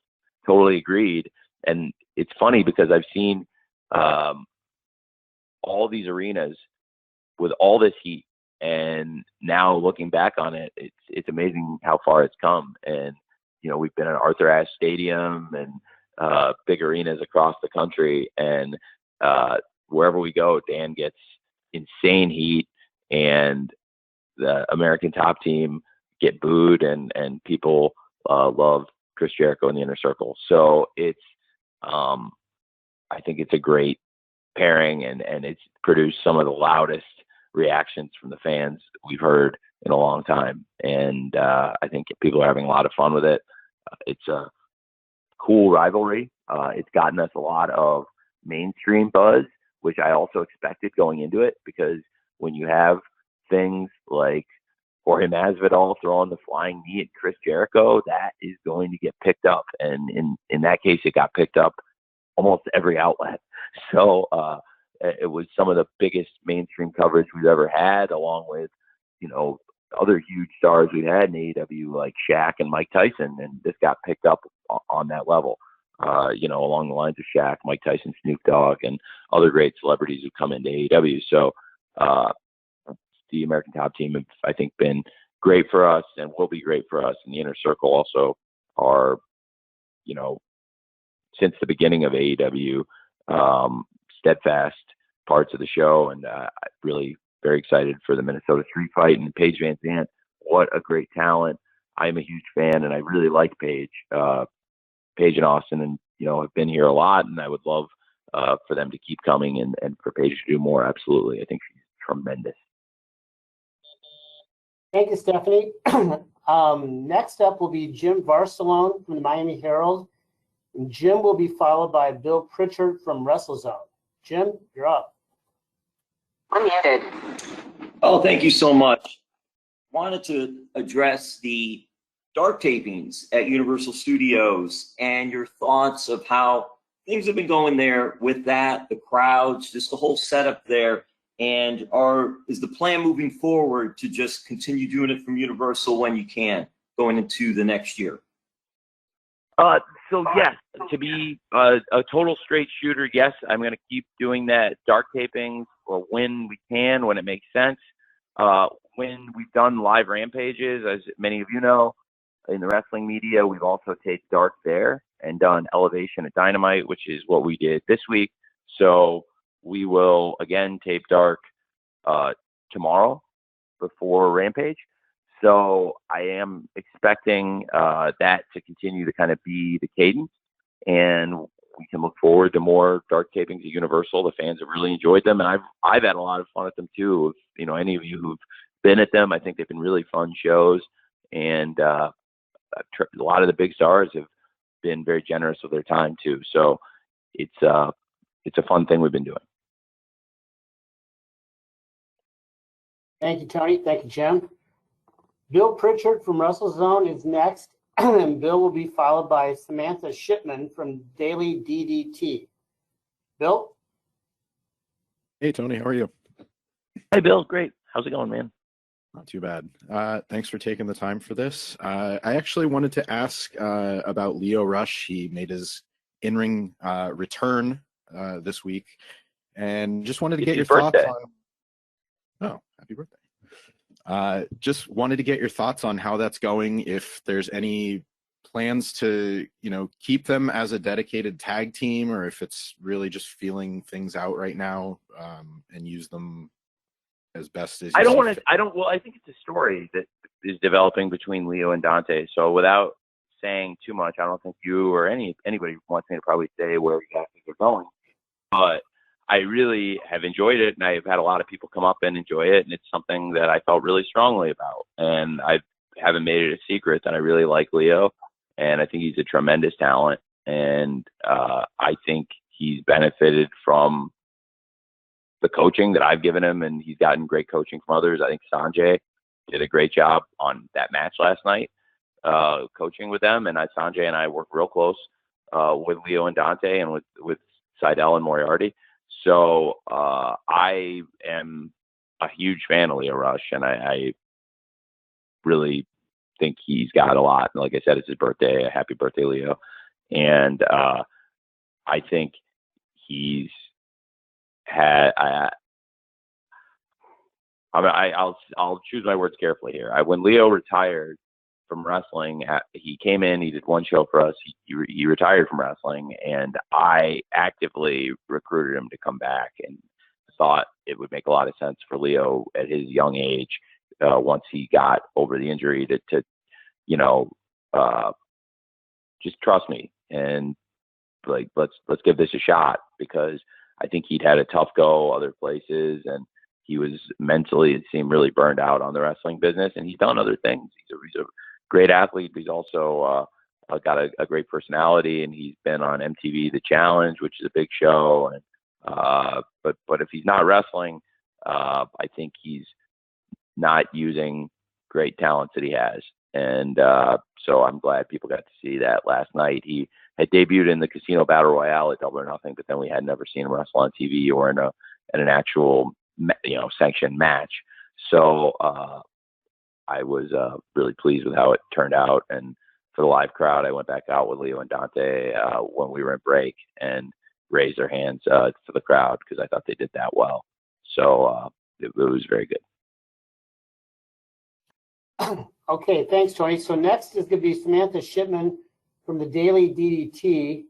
totally agreed. And it's funny because I've seen all these arenas with all this heat, and now looking back on it, it's amazing how far it's come. And we've been at Arthur Ashe Stadium and big arenas across the country, and wherever we go, Dan gets insane heat, and the American Top Team get booed, and people love Chris Jericho in the Inner Circle. So it's I think it's a great pairing, and it's produced some of the loudest reactions from the fans we've heard in a long time. And I think people are having a lot of fun with it. It's a cool rivalry. It's gotten us a lot of mainstream buzz, which I also expected going into it, because when you have things like Jorge Masvidal throwing the flying knee at Chris Jericho, that is going to get picked up. And in that case, it got picked up almost every outlet. So it was some of the biggest mainstream coverage we've ever had, along with, other huge stars we've had in AEW, like Shaq and Mike Tyson. And this got picked up on that level, along the lines of Shaq, Mike Tyson, Snoop Dogg, and other great celebrities who come into AEW. So the American Top Team have, I think, been great for us and will be great for us. And the Inner Circle also are, since the beginning of AEW, steadfast parts of the show, and I really very excited for the Minnesota Street Fight. And Paige Van Zandt, what a great talent. I'm a huge fan, and I really like Paige. Paige and Austin, and have been here a lot, and I would love for them to keep coming and for Paige to do more. Absolutely, I think she's tremendous. Thank you, Stephanie. Next up will be Jim Barcelone from the Miami Herald. And Jim will be followed by Bill Pritchard from WrestleZone. Jim, you're up. I'm muted. Oh, thank you so much. Wanted to address the dark tapings at Universal Studios and your thoughts of how things have been going there with that, the crowds, just the whole setup there. And is the plan moving forward to just continue doing it from Universal when you can, going into the next year? So yes, to be a total straight shooter, yes, I'm going to keep doing that dark tapings or when we can, when it makes sense. When we've done live rampages, as many of you know, in the wrestling media, we've also taped dark there and done elevation at Dynamite, which is what we did this week. So we will again tape dark tomorrow before Rampage. So I am expecting that to continue to kind of be the cadence, and we can look forward to more dark tapings at Universal. The fans have really enjoyed them, and I've had a lot of fun at them too. If, any of you who've been at them, I think they've been really fun shows, and a lot of the big stars have been very generous with their time too. So it's a fun thing we've been doing. Thank you, Tony. Thank you, Jim. Bill Pritchard from WrestleZone is next, and Bill will be followed by Samantha Shipman from Daily DDT. Bill? Hey, Tony. How are you? Hey, Bill. Great. How's it going, man? Not too bad. Thanks for taking the time for this. I actually wanted to ask about Lio Rush. He made his in-ring return this week, and just wanted to get your thoughts on... Oh, happy birthday. Just wanted to get your thoughts on how that's going, if there's any plans to, keep them as a dedicated tag team, or if it's really just feeling things out right now and use them as best as you well, I think it's a story that is developing between Lio and Dante. So without saying too much, I don't think you or anybody wants me to probably say where exactly they're going. But I really have enjoyed it, and I've had a lot of people come up and enjoy it, and it's something that I felt really strongly about. And I haven't made it a secret that I really like Lio, and I think he's a tremendous talent, and I think he's benefited from the coaching that I've given him, and he's gotten great coaching from others. I think Sanjay did a great job on that match last night, coaching with them, and Sanjay and I work real close with Lio and Dante and with Seidel and Moriarty. So I am a huge fan of Lio Rush, and I really think he's got a lot. Like I said, it's his birthday. Happy birthday, Lio. And I think he's had I'll choose my words carefully here. When Lio retired from wrestling, he came in, he did one show for us, he retired from wrestling, and I actively recruited him to come back, and thought it would make a lot of sense for Lio at his young age, once he got over the injury, to just trust me and like let's give this a shot, because I think he'd had a tough go other places, and he was mentally, it seemed, really burned out on the wrestling business, and he's done other things. He's a great athlete. He's also got a great personality, and he's been on MTV The Challenge, which is a big show. And but if he's not wrestling, I think he's not using great talents that he has. And so I'm glad people got to see that last night. He had debuted in the Casino Battle Royale at Double or Nothing, but then we had never seen him wrestle on TV or in an actual sanctioned match. So I was really pleased with how it turned out. And for the live crowd, I went back out with Lio and Dante when we were in break and raised their hands for the crowd, because I thought they did that well. So it was very good. Okay, thanks, Tony. So next is going to be Samantha Shipman from the Daily DDT.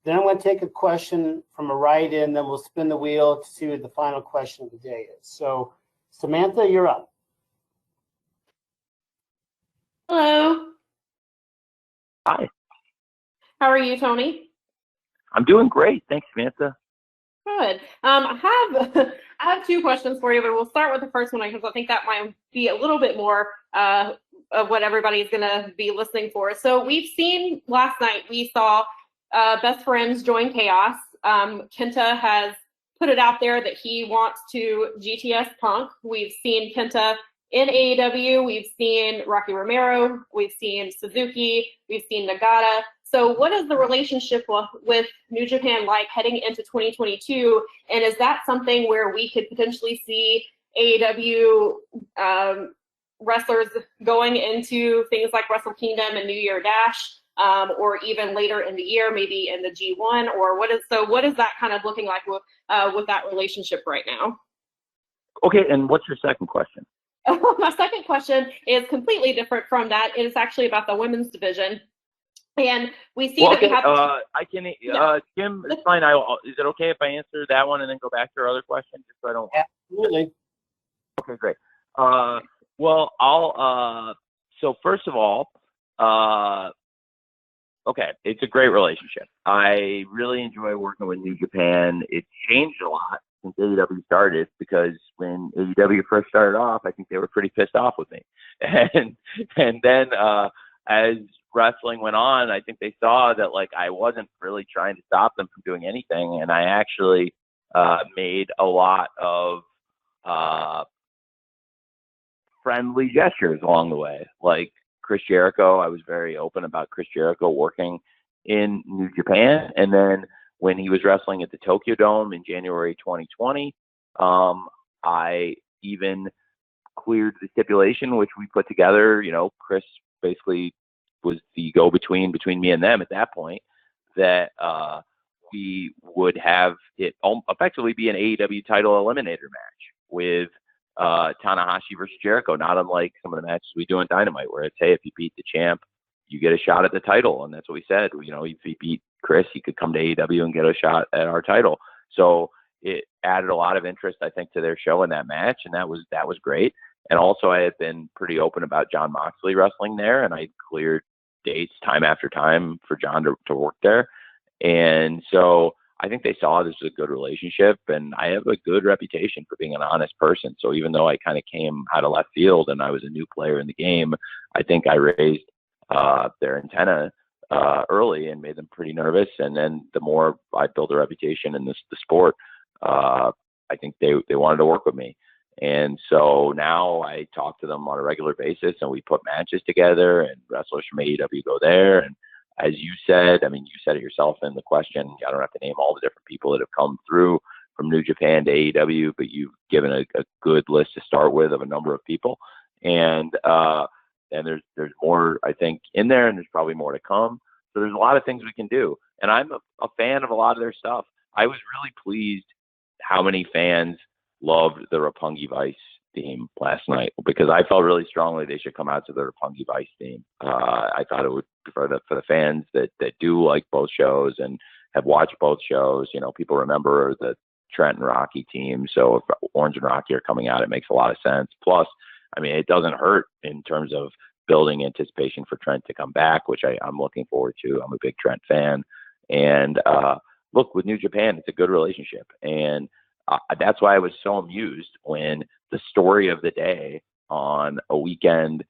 Then I'm going to take a question from a write-in, then we'll spin the wheel to see what the final question of the day is. So Samantha, you're up. Hello. Hi. How are you, Tony? I'm doing great. Thanks, Samantha. Good. I have two questions for you, but we'll start with the first one because I think that might be a little bit more of what everybody's going to be listening for. So we've seen last night, we saw Best Friends join Chaos. Kenta has put it out there that he wants to GTS Punk. We've seen Kenta in AEW. We've seen Rocky Romero. We've seen Suzuki. We've seen Nagata. So what is the relationship with New Japan like heading into 2022? And is that something where we could potentially see AEW wrestlers going into things like Wrestle Kingdom and New Year Dash, or even later in the year, maybe in the G1? Or what is that kind of looking like with that relationship right now? Okay, and what's your second question? My second question is completely different from that. It is actually about the women's division. And we see that we have. Jim, it's fine. Is it okay if I answer that one and then go back to our other question, just so I don't? Absolutely. Okay, great. Well, so first of all, okay, it's a great relationship. I really enjoy working with New Japan. It's changed a lot since AEW started, because when AEW first started off, I think they were pretty pissed off with me, and then as wrestling went on, I think they saw that like I wasn't really trying to stop them from doing anything, and I actually made a lot of friendly gestures along the way. Like Chris Jericho, I was very open about Chris Jericho working in New Japan, and then when he was wrestling at the Tokyo Dome in January 2020, I even cleared the stipulation which we put together. You know, Chris basically was the go-between between me and them at that point, that we would have it effectively be an AEW title eliminator match with Tanahashi versus Jericho, not unlike some of the matches we do in Dynamite, where it's, hey, if you beat the champ, you get a shot at the title. And that's what we said. You know, if he beat Chris, he could come to AEW and get a shot at our title. So it added a lot of interest, I think, to their show in that match, and that was great. And also, I had been pretty open about Jon Moxley wrestling there, and I cleared dates time after time for John to work there. And so I think they saw this as a good relationship, and I have a good reputation for being an honest person. So even though I kind of came out of left field and I was a new player in the game, I think I raised their antenna early and made them pretty nervous. And then the more I built a reputation in the sport, I think they wanted to work with me. And so now I talk to them on a regular basis, and we put matches together, and wrestlers from AEW go there. And as you said, I mean, you said it yourself in the question, I don't have to name all the different people that have come through from New Japan to AEW, but you've given a good list to start with of a number of people. And there's more, I think, in there, and there's probably more to come. So there's a lot of things we can do. And I'm a fan of a lot of their stuff. I was really pleased how many fans loved the Roppongi Vice theme last night, because I felt really strongly they should come out to the Roppongi Vice theme. I thought it would, for the fans that do like both shows and have watched both shows, you know, people remember the Trent and Rocky team. So if Orange and Rocky are coming out, it makes a lot of sense. Plus, I mean, it doesn't hurt in terms of building anticipation for Trent to come back, which I'm looking forward to. I'm a big Trent fan. And look, with New Japan, it's a good relationship. And that's why I was so amused when the story of the day on a weekend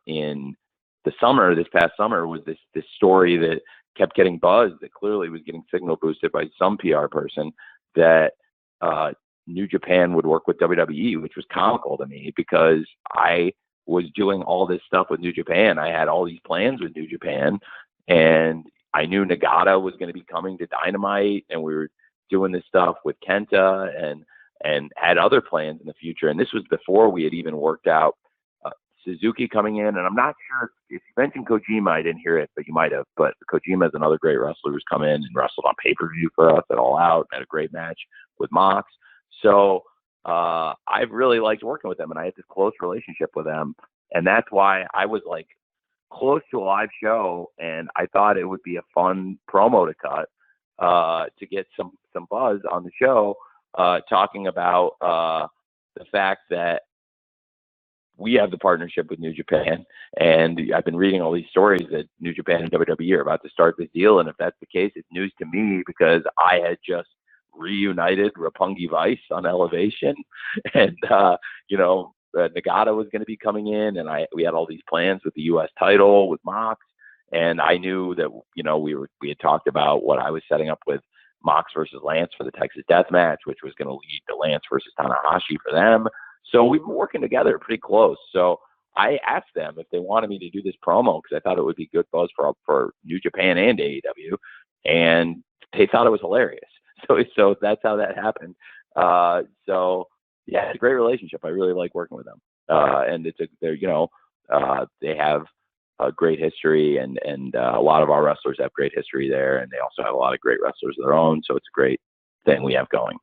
in the summer, this past summer, was this story that kept getting buzzed, that clearly was getting signal boosted by some PR person, that New Japan would work with WWE, which was comical to me, because I was doing all this stuff with New Japan. I had all these plans with New Japan, and I knew Nagata was going to be coming to Dynamite, and we were doing this stuff with Kenta and had other plans in the future. And this was before we had even worked out Suzuki coming in. And I'm not sure if you mentioned Kojima, I didn't hear it, but you might have. But Kojima is another great wrestler who's come in and wrestled on pay-per-view for us at All Out, had a great match with Mox. So I've really liked working with them, and I had this close relationship with them. And that's why I was like close to a live show, and I thought it would be a fun promo to cut to get some buzz on the show, talking about the fact that we have the partnership with New Japan, and I've been reading all these stories that New Japan and WWE are about to start this deal, and if that's the case, it's news to me because I had just reunited Roppongi Vice on Elevation, and Nagata was going to be coming in, and we had all these plans with the U.S. title with Mox, and I knew that we had talked about what I was setting up with Mox versus Lance for the Texas Death Match, which was going to lead to Lance versus Tanahashi for them. So we've been working together pretty close. So I asked them if they wanted me to do this promo because I thought it would be good buzz for New Japan and AEW, and they thought it was hilarious. So that's how that happened. So yeah, it's a great relationship. I really like working with them, and they have a great history, and a lot of our wrestlers have great history there, and they also have a lot of great wrestlers of their own. So it's a great thing we have going.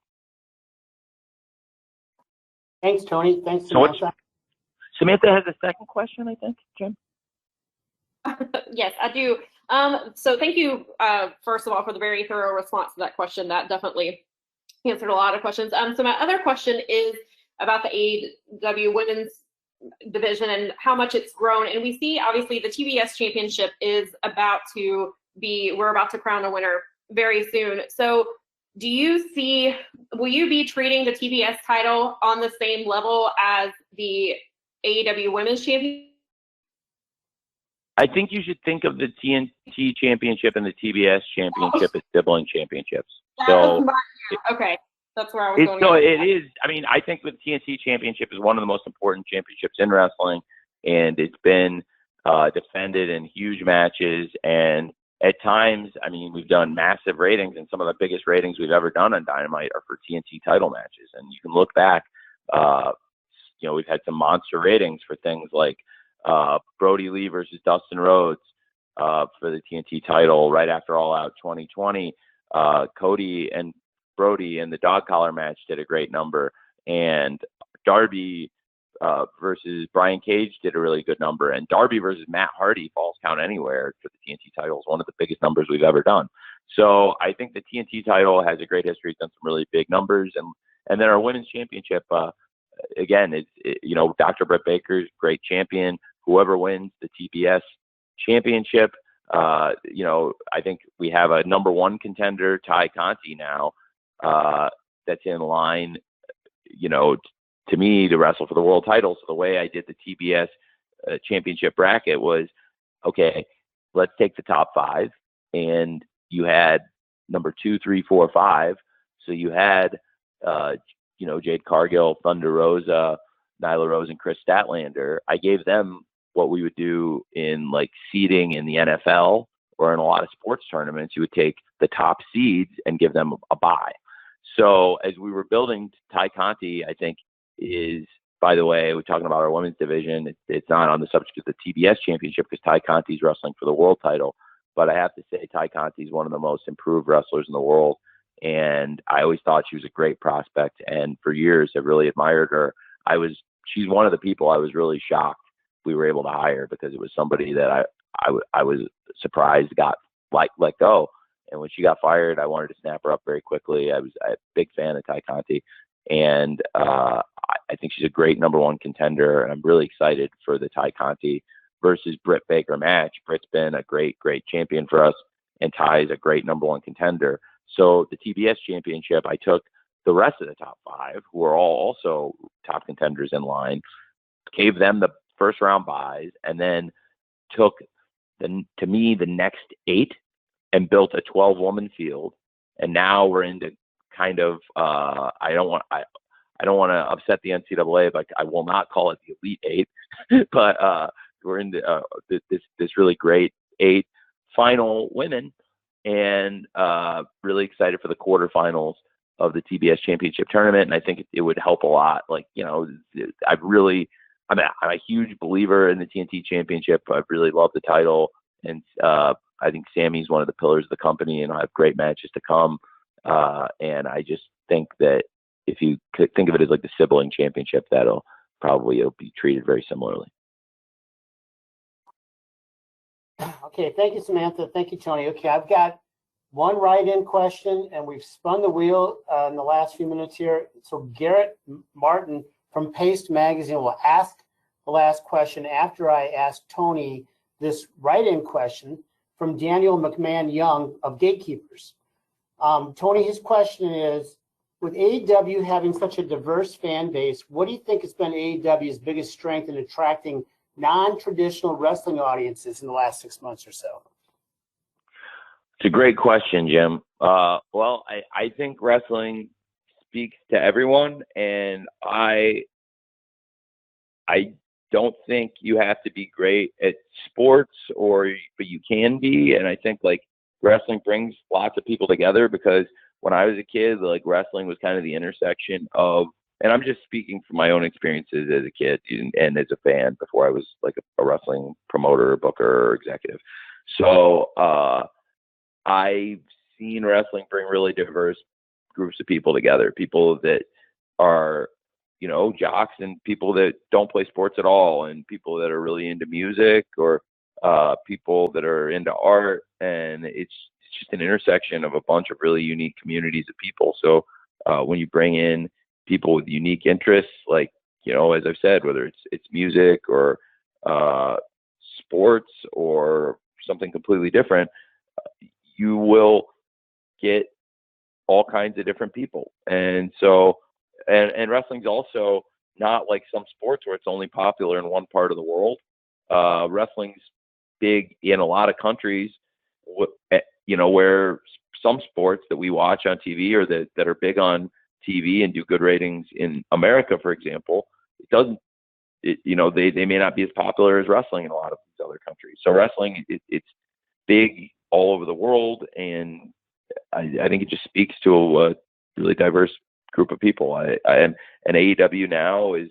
Thanks, Tony. Thanks, Samantha. Samantha has a second question, I think, Jim. Yes, I do. So thank you, first of all, for the very thorough response to that question. That definitely answered a lot of questions. So my other question is about the AEW women's division and how much it's grown. And we see, obviously, the TBS championship is we're about to crown a winner very soon. So will you be treating the TBS title on the same level as the AEW women's championship? I think you should think of the TNT championship and the TBS championship as sibling championships. Okay, that's where I was going. So it is. I mean, I think the TNT championship is one of the most important championships in wrestling, and it's been defended in huge matches. And at times, I mean, we've done massive ratings, and some of the biggest ratings we've ever done on Dynamite are for TNT title matches. And you can look back. We've had some monster ratings for things like Brody Lee versus Dustin Rhodes for the TNT title right after All Out 2020. Cody and Brody in the dog collar match did a great number, and Darby versus Brian Cage did a really good number, and Darby versus Matt Hardy, Falls Count Anywhere for the TNT title is one of the biggest numbers we've ever done. So I think the TNT title has a great history, done some really big numbers, and then our women's championship, again, Dr. Britt Baker's great champion. Whoever wins the TBS championship, I think we have a number one contender, Ty Conti now, that's in line, to me, to wrestle for the world title. So the way I did the TBS championship bracket was, okay, let's take the top five, and you had number 2, 3, 4, 5. So you had, Jade Cargill, Thunder Rosa, Nyla Rose, and Chris Statlander. I gave them what we would do in like seeding in the NFL or in a lot of sports tournaments. You would take the top seeds and give them a bye. So as we were building, Ty Conti, I think, is, by the way, we're talking about our women's division. It's not on the subject of the TBS championship because Ty Conti's wrestling for the world title. But I have to say, Ty Conti is one of the most improved wrestlers in the world. And I always thought she was a great prospect. And for years, I really admired her. She's one of the people I was really shocked we were able to hire because it was somebody that I was surprised got let go. And when she got fired, I wanted to snap her up very quickly. I was a big fan of Ty Conti. And I think she's a great number one contender. And I'm really excited for the Ty Conti versus Britt Baker match. Britt's been a great, great champion for us. And Ty is a great number one contender. So the TBS championship, I took the rest of the top five, who are all also top contenders in line, gave them the first round buys, and then took the next 8 and built a 12-woman field. And now we're into kind of I don't want to upset the NCAA, but I will not call it the Elite 8, but we're into this really great 8 final women, and really excited for the quarterfinals of the TBS championship tournament. And I think it would help a lot. I'm a huge believer in the TNT championship. I really love the title. And I think Sammy's one of the pillars of the company, and I'll have great matches to come. And I just think that if you could think of it as like the sibling championship, it'll be treated very similarly. Okay, thank you, Samantha. Thank you, Tony. Okay, I've got one write-in question, and we've spun the wheel in the last few minutes here. So Garrett Martin from Paste Magazine will ask the last question after I ask Tony this write-in question from Daniel McMahon Young of Gatekeepers. Tony, his question is, with AEW having such a diverse fan base, what do you think has been AEW's biggest strength in attracting non-traditional wrestling audiences in the last 6 months or so? It's a great question, Jim. Well, I think wrestling speaks to everyone, and I don't think you have to be great at sports, but you can be. And I think like wrestling brings lots of people together, because when I was a kid, like wrestling was kind of the intersection of, and I'm just speaking from my own experiences as a kid and as a fan before I was like a wrestling promoter, booker, or executive. So I've seen wrestling bring really diverse groups of people together, people that are, you know, jocks, and people that don't play sports at all, and people that are really into music, or people that are into art. And it's just an intersection of a bunch of really unique communities of people. So when you bring in people with unique interests, like, you know, as I've said, whether it's music or sports or something completely different, you will get all kinds of different people. And so, and wrestling's also not like some sports where it's only popular in one part of the world. Wrestling's big in a lot of countries, you know, where some sports that we watch on TV or that are big on TV and do good ratings in America, for example, you know, they may not be as popular as wrestling in a lot of these other countries. So wrestling, it's big all over the world, and I think it just speaks to a really diverse group of people. And AEW now has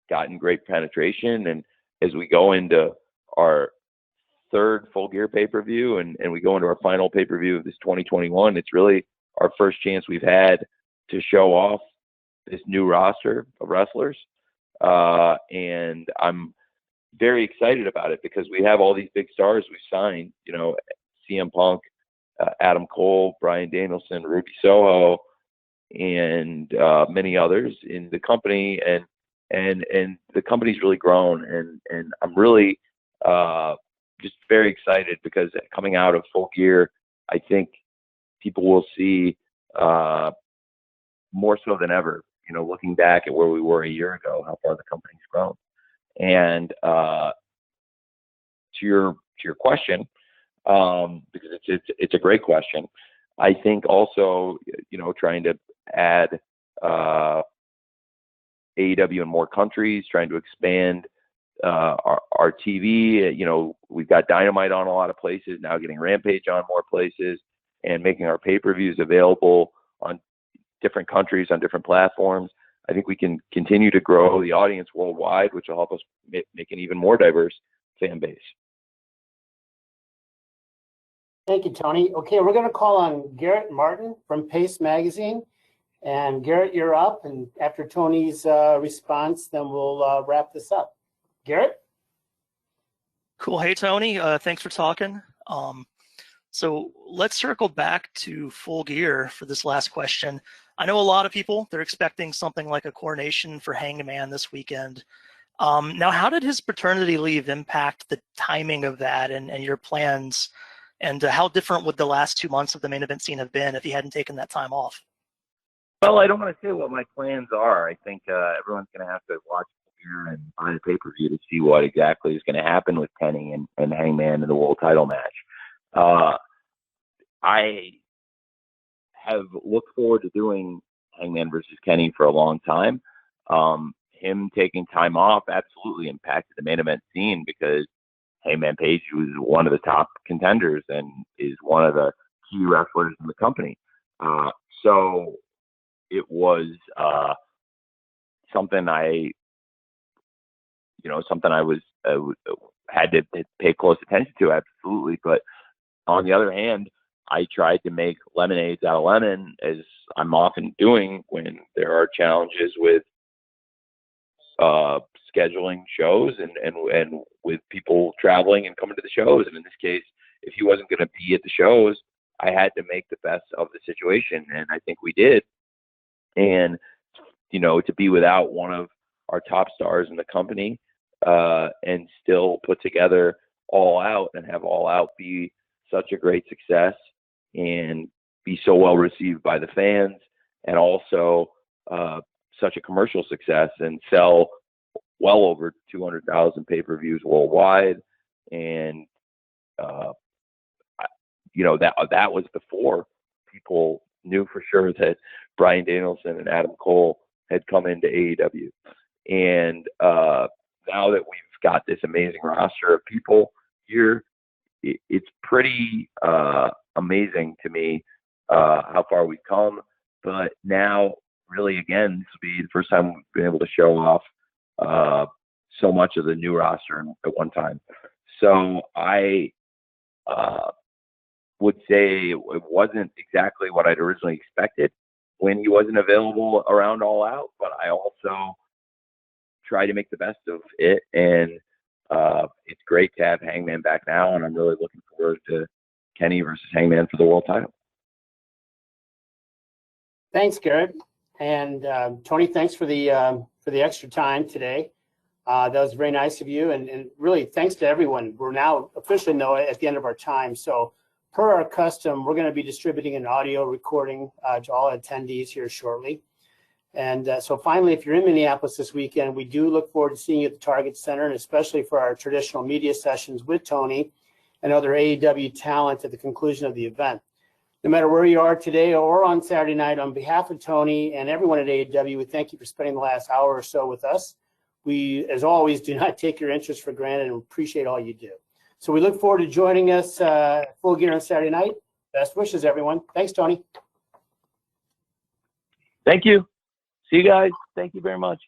gotten great penetration, and as we go into our third Full Gear pay-per-view and we go into our final pay-per-view of this 2021, it's really our first chance we've had to show off this new roster of wrestlers. And I'm very excited about it, because we have all these big stars we signed, you know, CM Punk, Adam Cole, Bryan Danielson, Ruby Soho, and many others in the company, and the company's really grown, and I'm really just very excited, because coming out of Full Gear, I think people will see more so than ever, you know, looking back at where we were a year ago, how far the company's grown. And to your question, because it's a great question. I think also, you know, trying to add AEW in more countries, trying to expand our TV. You know, we've got Dynamite on a lot of places now, getting Rampage on more places, and making our pay-per-views available on different countries, on different platforms. I think we can continue to grow the audience worldwide, which will help us make an even more diverse fan base. Thank you, Tony. Okay, we're going to call on Garrett Martin from Paste Magazine. And Garrett, you're up. And after Tony's response, then we'll wrap this up. Garrett? Cool. Hey, Tony. Thanks for talking. So let's circle back to Full Gear for this last question. I know a lot of people, they're expecting something like a coronation for Hangman this weekend. Now, how did his paternity leave impact the timing of that and your plans? And how different would the last 2 months of the main event scene have been if he hadn't taken that time off? Well, I don't want to say what my plans are. I think everyone's going to have to watch here and buy the pay-per-view to see what exactly is going to happen with Kenny and Hangman in the world title match. I have looked forward to doing Hangman versus Kenny for a long time. Him taking time off absolutely impacted the main event scene, because Hangman Page was one of the top contenders and is one of the key wrestlers in the company. So it was something I had to pay close attention to, absolutely. But on the other hand, I tried to make lemonades out of lemon, as I'm often doing when there are challenges with scheduling shows and with people traveling and coming to the shows. And in this case, if he wasn't going to be at the shows, I had to make the best of the situation, and I think we did. And, you know, to be without one of our top stars in the company, and still put together All Out and have All Out be such a great success and be so well received by the fans, and also such a commercial success and sell well over 200,000 pay-per-views worldwide. And that was before people knew for sure that Bryan Danielson and Adam Cole had come into AEW. And now that we've got this amazing roster of people here, it's pretty amazing to me how far we've come. But now, really, again, this will be the first time we've been able to show off so much of the new roster at one time. So I would say it wasn't exactly what I'd originally expected when he wasn't available around All Out, but I also try to make the best of it. And it's great to have Hangman back now, and I'm really looking forward to Kenny versus Hangman for the world title. Thanks, Garrett. And Tony, thanks for the extra time today. That was very nice of you, and really thanks to everyone. We're now officially at the end of our time. So per our custom, we're going to be distributing an audio recording to all attendees here shortly. And so finally, if you're in Minneapolis this weekend, we do look forward to seeing you at the Target Center, and especially for our traditional media sessions with Tony and other AEW talent at the conclusion of the event. No matter where you are today or on Saturday night, on behalf of Tony and everyone at AEW, we thank you for spending the last hour or so with us. We, as always, do not take your interest for granted and appreciate all you do. So we look forward to joining us Full Gear on Saturday night. Best wishes, everyone. Thanks, Tony. Thank you. See you guys. Thank you very much.